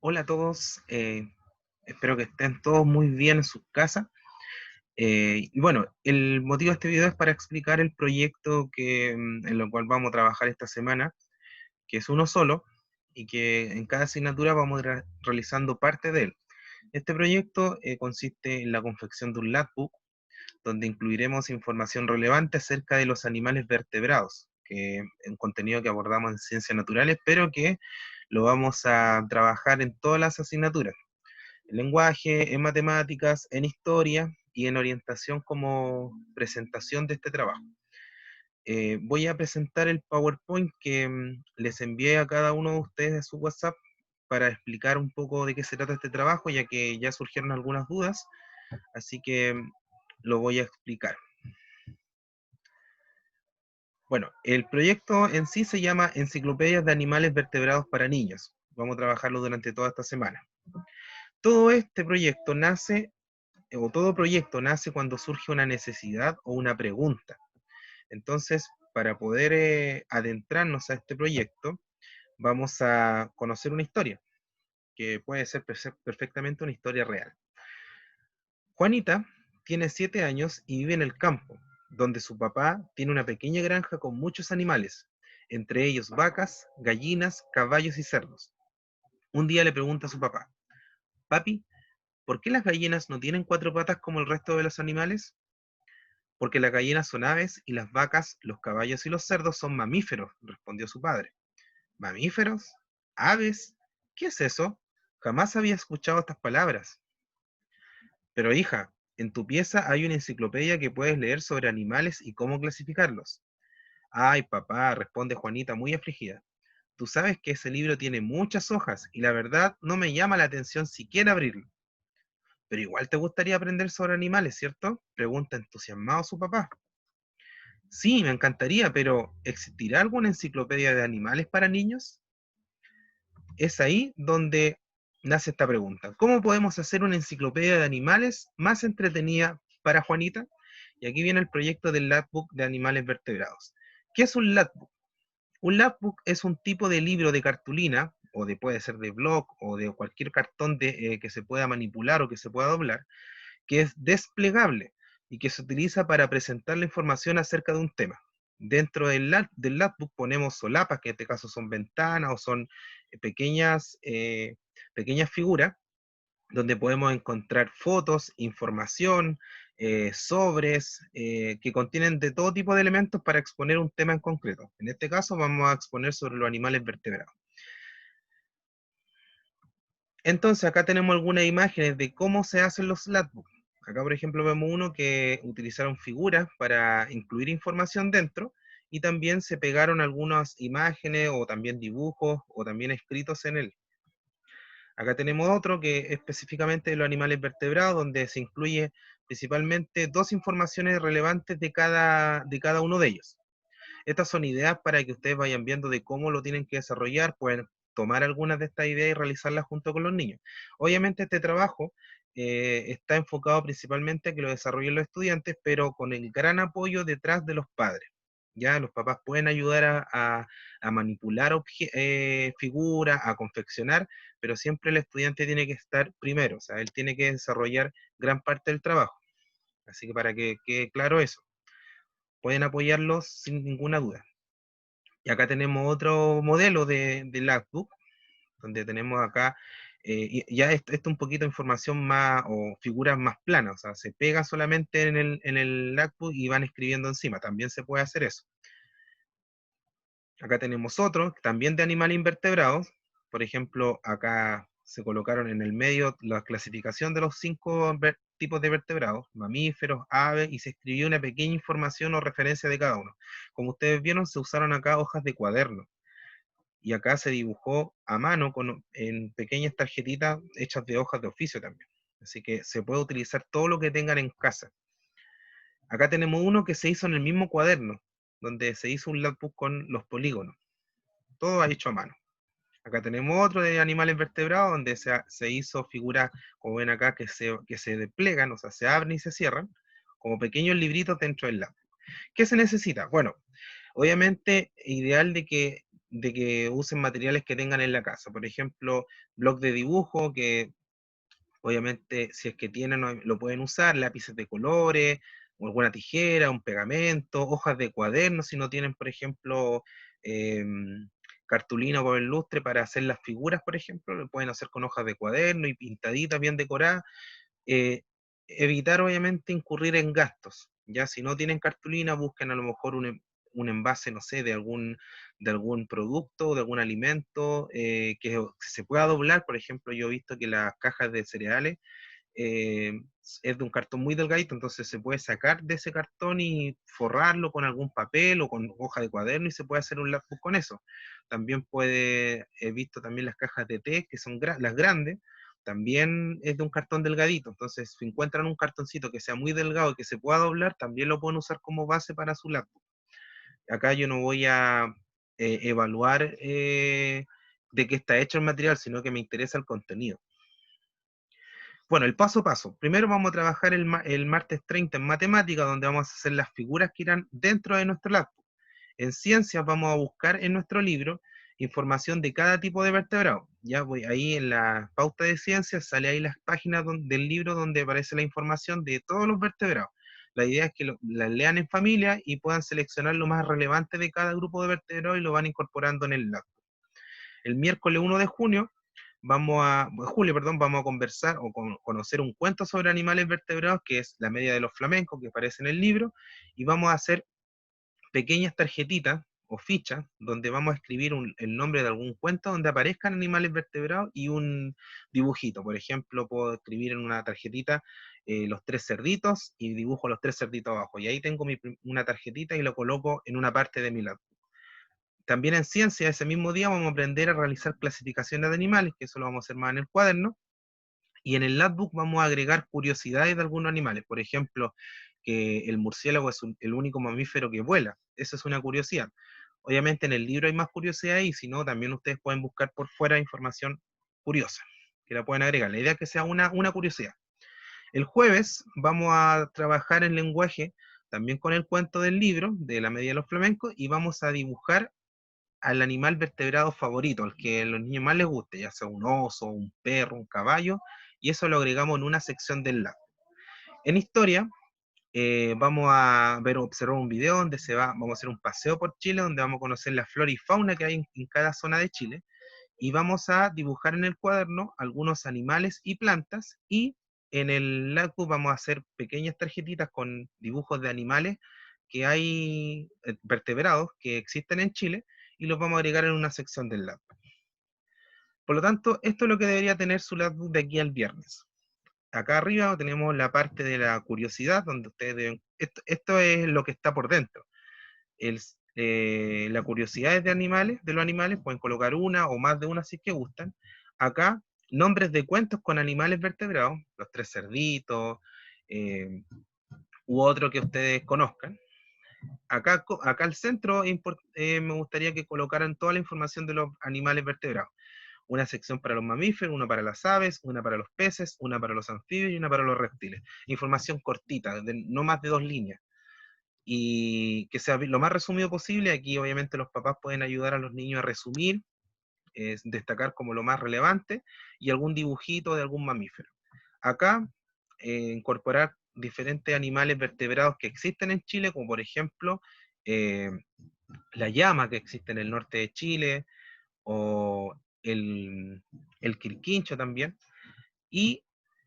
Hola a todos, espero que estén todos muy bien en sus casas. Y bueno, el motivo de este video es para explicar el proyecto en lo cual vamos a trabajar esta semana, que es uno solo, y que en cada asignatura vamos a ir realizando parte de él. Este proyecto consiste en la confección de un logbook, donde incluiremos información relevante acerca de los animales vertebrados, que es un contenido que abordamos en ciencias naturales, pero que lo vamos a trabajar en todas las asignaturas en lenguaje, en matemáticas, en historia y en orientación como presentación de este trabajo. Voy a presentar el PowerPoint que les envié a cada uno de ustedes de su WhatsApp para explicar un poco de qué se trata este trabajo, ya que ya surgieron algunas dudas, así que lo voy a explicar. Bueno, el proyecto en sí se llama Enciclopedias de Animales Vertebrados para Niños. Vamos a trabajarlo durante toda esta semana. Todo este proyecto nace o todo proyecto nace cuando surge una necesidad o una pregunta. Entonces, para poder adentrarnos a este proyecto, vamos a conocer una historia, que puede ser perfectamente una historia real. Juanita tiene 7 años y vive en el campo, donde su papá tiene una pequeña granja con muchos animales, entre ellos vacas, gallinas, caballos y cerdos. Un día le pregunta a su papá, papi, ¿por qué las gallinas no tienen 4 patas como el resto de los animales? Porque las gallinas son aves y las vacas, los caballos y los cerdos son mamíferos, respondió su padre. ¿Mamíferos? ¿Aves? ¿Qué es eso? Jamás había escuchado estas palabras. Pero hija, en tu pieza hay una enciclopedia que puedes leer sobre animales y cómo clasificarlos. Ay, papá, responde Juanita muy afligida. Tú sabes que ese libro tiene muchas hojas y la verdad no me llama la atención siquiera abrirlo. Pero igual te gustaría aprender sobre animales, ¿cierto? Pregunta entusiasmado su papá. Sí, me encantaría, pero ¿existirá alguna enciclopedia de animales para niños? Es ahí donde nace esta pregunta. ¿Cómo podemos hacer una enciclopedia de animales más entretenida para Juanita? Y aquí viene el proyecto del Logbook de animales vertebrados. ¿Qué es un Logbook? Un Logbook es un tipo de libro de cartulina, o puede ser de blog, o de cualquier cartón que se pueda manipular o que se pueda doblar, que es desplegable y que se utiliza para presentar la información acerca de un tema. Dentro del logbook ponemos solapas, que en este caso son ventanas o son pequeñas figuras, donde podemos encontrar fotos, información, sobres, que contienen de todo tipo de elementos para exponer un tema en concreto. En este caso vamos a exponer sobre los animales vertebrados. Entonces acá tenemos algunas imágenes de cómo se hacen los logbooks. Acá, por ejemplo, vemos uno que utilizaron figuras para incluir información dentro y también se pegaron algunas imágenes o también dibujos o también escritos en él. Acá tenemos otro que es específicamente de los animales vertebrados, donde se incluye principalmente dos informaciones relevantes de cada uno de ellos. Estas son ideas para que ustedes vayan viendo de cómo lo tienen que desarrollar, pueden tomar algunas de estas ideas y realizarlas junto con los niños. Obviamente este trabajo está enfocado principalmente a que lo desarrollen los estudiantes, pero con el gran apoyo detrás de los padres. Ya los papás pueden ayudar a manipular figuras, a confeccionar, pero siempre el estudiante tiene que estar primero, o sea, él tiene que desarrollar gran parte del trabajo. Así que para que quede claro eso, pueden apoyarlos sin ninguna duda. Y acá tenemos otro modelo de logbook, donde tenemos acá, ya esto un poquito de información más, o figuras más planas, o sea, se pega solamente en el logbook y van escribiendo encima, también se puede hacer eso. Acá tenemos otro, también de animales invertebrados, por ejemplo, acá se colocaron en el medio la clasificación de los 5 tipos de vertebrados, mamíferos, aves, y se escribió una pequeña información o referencia de cada uno. Como ustedes vieron, se usaron acá hojas de cuaderno y acá se dibujó a mano en pequeñas tarjetitas hechas de hojas de oficio también. Así que se puede utilizar todo lo que tengan en casa. Acá tenemos uno que se hizo en el mismo cuaderno, donde se hizo un logbook con los polígonos. Todo hecho a mano. Acá tenemos otro de animales vertebrados, donde se hizo figuras, como ven acá, que se desplegan, o sea, se abren y se cierran, como pequeños libritos dentro del logbook. ¿Qué se necesita? Bueno, obviamente, ideal de que de que usen materiales que tengan en la casa. Por ejemplo, bloc de dibujo, que obviamente si es que tienen lo pueden usar, lápices de colores, o alguna tijera, un pegamento, hojas de cuaderno, si no tienen, por ejemplo, cartulina o papel lustre para hacer las figuras, por ejemplo, lo pueden hacer con hojas de cuaderno y pintaditas, bien decoradas. eh, Evitar obviamente incurrir en gastos, ya si no tienen cartulina, busquen a lo mejor un envase, no sé, de algún producto, de algún alimento que se pueda doblar. Por ejemplo, yo he visto que las cajas de cereales eh, es de un cartón muy delgadito, entonces se puede sacar de ese cartón y forrarlo con algún papel o con hoja de cuaderno y se puede hacer un laptop con eso. También he visto también las cajas de té, que son las grandes, también es de un cartón delgadito, entonces si encuentran un cartoncito que sea muy delgado y que se pueda doblar, también lo pueden usar como base para su laptop. Acá yo no voy a evaluar de qué está hecho el material, sino que me interesa el contenido. Bueno, el paso a paso. Primero vamos a trabajar el martes 30 en matemática, donde vamos a hacer las figuras que irán dentro de nuestro laptop. En ciencias vamos a buscar en nuestro libro información de cada tipo de vertebrado. Ya voy ahí en la pauta de ciencias, sale ahí las páginas del libro donde aparece la información de todos los vertebrados. La idea es que las lean en familia y puedan seleccionar lo más relevante de cada grupo de vertebrados y lo van incorporando en el laptop. El miércoles 1 de junio julio, perdón, vamos a conversar o conocer un cuento sobre animales vertebrados, que es La media de los flamencos, que aparece en el libro, y vamos a hacer pequeñas tarjetitas o fichas donde vamos a escribir el nombre de algún cuento donde aparezcan animales vertebrados y un dibujito. Por ejemplo, puedo escribir en una tarjetita los tres cerditos y dibujo los tres cerditos abajo. Y ahí tengo una tarjetita y lo coloco en una parte de mi lab. También en ciencia, ese mismo día vamos a aprender a realizar clasificaciones de animales, que eso lo vamos a hacer más en el cuaderno, y en el Labbook vamos a agregar curiosidades de algunos animales. Por ejemplo, que el murciélago es el único mamífero que vuela. Esa es una curiosidad. Obviamente en el libro hay más curiosidades y si no, también ustedes pueden buscar por fuera información curiosa, que la pueden agregar. La idea es que sea una curiosidad. El jueves vamos a trabajar en lenguaje, también con el cuento del libro, de La media de los flamencos, y vamos a dibujar al animal vertebrado favorito, al que a los niños más les guste, ya sea un oso, un perro, un caballo, y eso lo agregamos en una sección del lab. En historia, vamos a observar un video donde vamos a hacer un paseo por Chile, donde vamos a conocer la flora y fauna que hay en cada zona de Chile, y vamos a dibujar en el cuaderno algunos animales y plantas, y en el LabBook vamos a hacer pequeñas tarjetitas con dibujos de animales que hay, vertebrados, que existen en Chile, y los vamos a agregar en una sección del lab. Por lo tanto, esto es lo que debería tener su LabBook de aquí al viernes. Acá arriba tenemos la parte de la curiosidad, donde ustedes deben, esto es lo que está por dentro. La curiosidad de animales, de los animales, pueden colocar una o más de una si es que gustan. Acá, nombres de cuentos con animales vertebrados, los tres cerditos, eh, u otro que ustedes conozcan. Acá al centro me gustaría que colocaran toda la información de los animales vertebrados. Una sección para los mamíferos, una para las aves, una para los peces, una para los anfibios y una para los reptiles. Información cortita, no más de 2 líneas. Y que sea lo más resumido posible. Aquí obviamente los papás pueden ayudar a los niños a resumir, destacar como lo más relevante y algún dibujito de algún mamífero. Acá, incorporar diferentes animales vertebrados que existen en Chile, como por ejemplo eh, la llama que existe en el norte de Chile, o el quirquincho también, y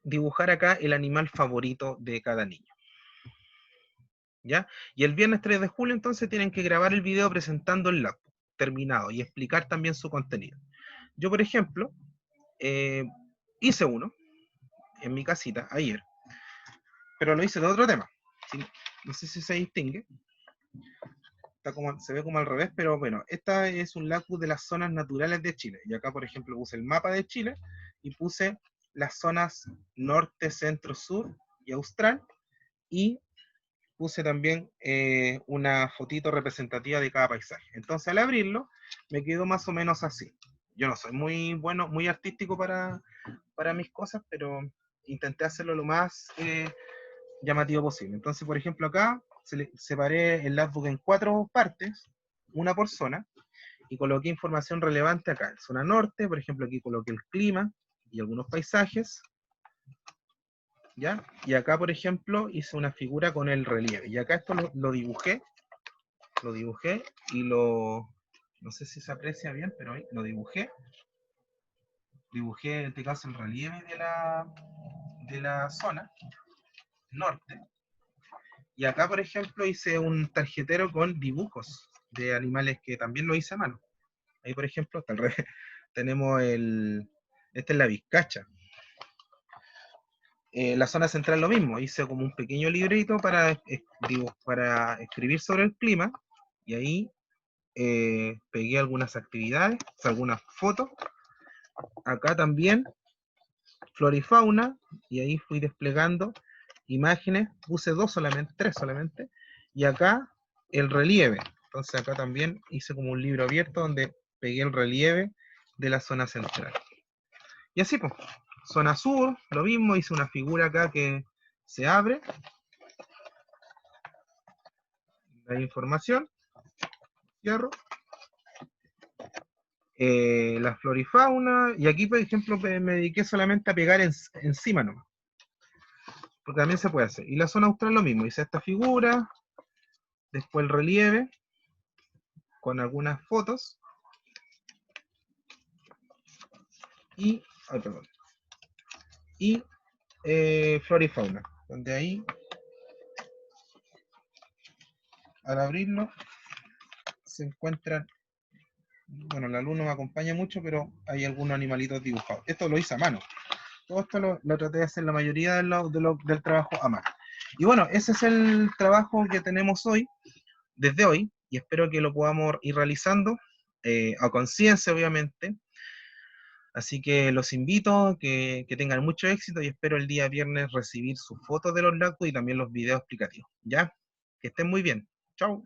dibujar acá el animal favorito de cada niño. ¿Ya? Y el viernes 3 de julio entonces tienen que grabar el video presentando el lab terminado y explicar también su contenido. Yo, por ejemplo, eh, hice uno en mi casita ayer, pero lo hice de otro tema. ¿Sí? No sé si se distingue. Se ve como al revés, pero bueno, esta es un LACU de las zonas naturales de Chile. Y acá, por ejemplo, puse el mapa de Chile y puse las zonas norte, centro, sur y austral. Y puse también una fotito representativa de cada paisaje. Entonces, al abrirlo, me quedó más o menos así. Yo no soy muy bueno, muy artístico para mis cosas, pero intenté hacerlo lo más llamativo posible. Entonces, por ejemplo, acá separé el lapbook en 4 partes, una por zona, y coloqué información relevante acá. En zona norte, por ejemplo, aquí coloqué el clima y algunos paisajes, ¿ya? Y acá, por ejemplo, hice una figura con el relieve. Y acá esto lo dibujé y no sé si se aprecia bien, pero ahí lo dibujé. Dibujé en este caso el relieve de la zona norte. Y acá, por ejemplo, hice un tarjetero con dibujos de animales que también lo hice a mano. Ahí, por ejemplo, hasta al revés, tenemos esta es la vizcacha. La zona central lo mismo, hice como un pequeño librito para escribir sobre el clima, y ahí pegué algunas actividades, o sea, algunas fotos. Acá también, flora y fauna, y ahí fui desplegando imágenes, puse tres solamente, y acá el relieve. Entonces acá también hice como un libro abierto donde pegué el relieve de la zona central. Y así pues, zona sur, lo mismo, hice una figura acá que se abre, la información, cierro, la flora y fauna, y aquí por ejemplo me dediqué solamente a pegar encima nomás, porque también se puede hacer. Y la zona austral lo mismo, hice esta figura, después el relieve, con algunas fotos, y, ay, perdón, y flora y fauna, donde ahí, al abrirlo, se encuentran, bueno, la luz no me acompaña mucho, pero hay algunos animalitos dibujados. Esto lo hice a mano. Todo esto lo traté de hacer la mayoría del trabajo a mano. Y bueno, ese es el trabajo que tenemos hoy, desde hoy, y espero que lo podamos ir realizando a conciencia, obviamente. Así que los invito a que tengan mucho éxito y espero el día viernes recibir sus fotos de los lagos y también los videos explicativos. ¿Ya? Que estén muy bien. Chao.